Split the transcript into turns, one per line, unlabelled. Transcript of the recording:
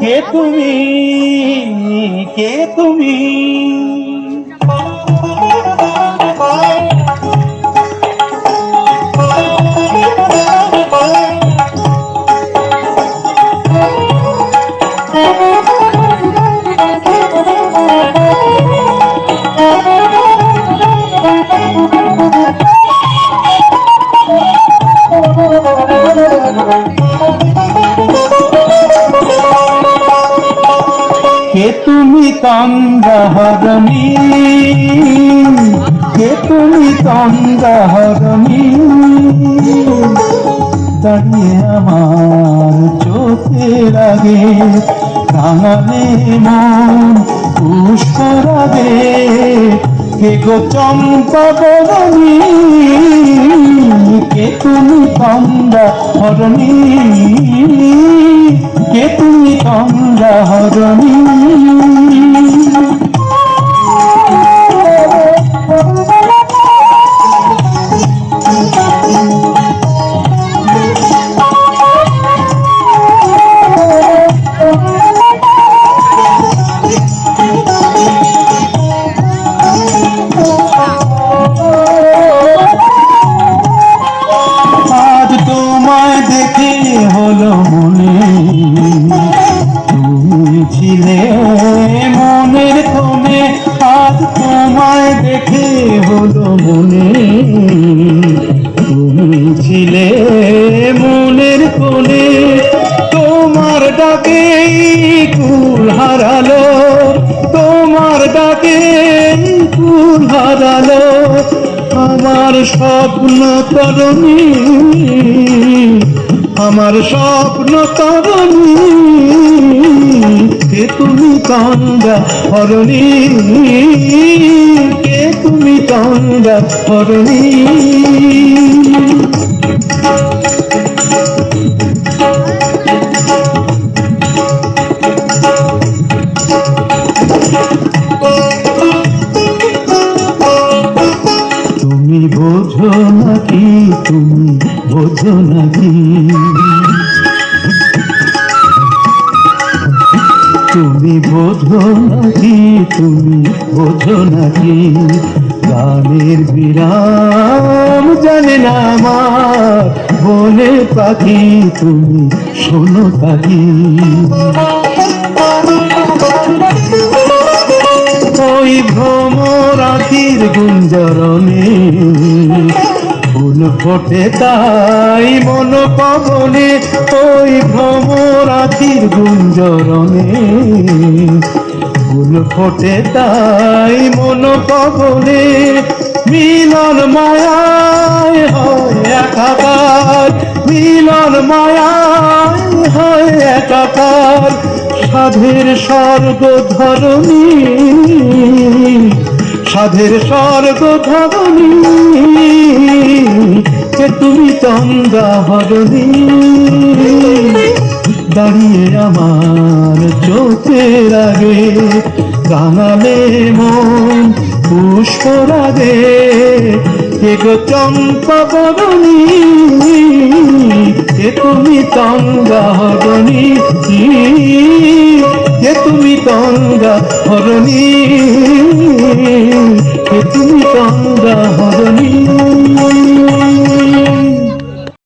কে তুমি, কে তুমি? কে তুমি তন্দ্রাহরণী, কে তুমি তন্দ্রাহরণী? দাঁড়িয়ে আমার চোখের আগে রাঙালে মন পুষ্পর আগে, কে গো চম্পা বরণী? কে তুমি তন্দ্রাহরণী, কে তুমি তন্দ্রাহরণী? আজ তোমায় দেখে হলো মনে, তুমি ছিলে মনের কোণে। আজ তোমায় দেখে হলো মনে, তুমি ছিলে মনের কোণে। তোমার ডাকে কুল হারালো, তোমার ডাকে কুল হারালো আমার স্বপ্ন তরণী, আমার স্বপ্ন তরণী। কে তুমি তন্দ্রাহরণী, কে তুমি তন্দ্রাহরণী? তুমি বোঝো নাকি, তুমি বোঝো নাকি? তুমি বোঝো নাকি, তুমি বোঝো নাকি? গানের বিরাম জানে না আমার বনে পাখি, তুমি শোনো তাকি। ওই ভ্রমরাখির গুঞ্জরণে ফুল ফোটে তাই মন পবনে। ওই ভ্রমরাখির গুঞ্জরণে ফুল ফোটে তাই মন পবনে। মিলন মায়ায় হয় একাকার, মিলন মায়ায় হয় একাকার। সাধের স্বর্গ ধরণী, সাধের স্বর্গ ধরণী। কে তুমি তন্দ্রাহরণী, দাঁড়িয়ে আমার চোখের আগে রাঙালে মন পুষ্পর আগে। কে গো চম্পা বরণী, কে তুমি তন্দ্রাহরণী, কে তুমি তন্দ্রাহরণী, কে তুমি তন্দ্রাহরণী?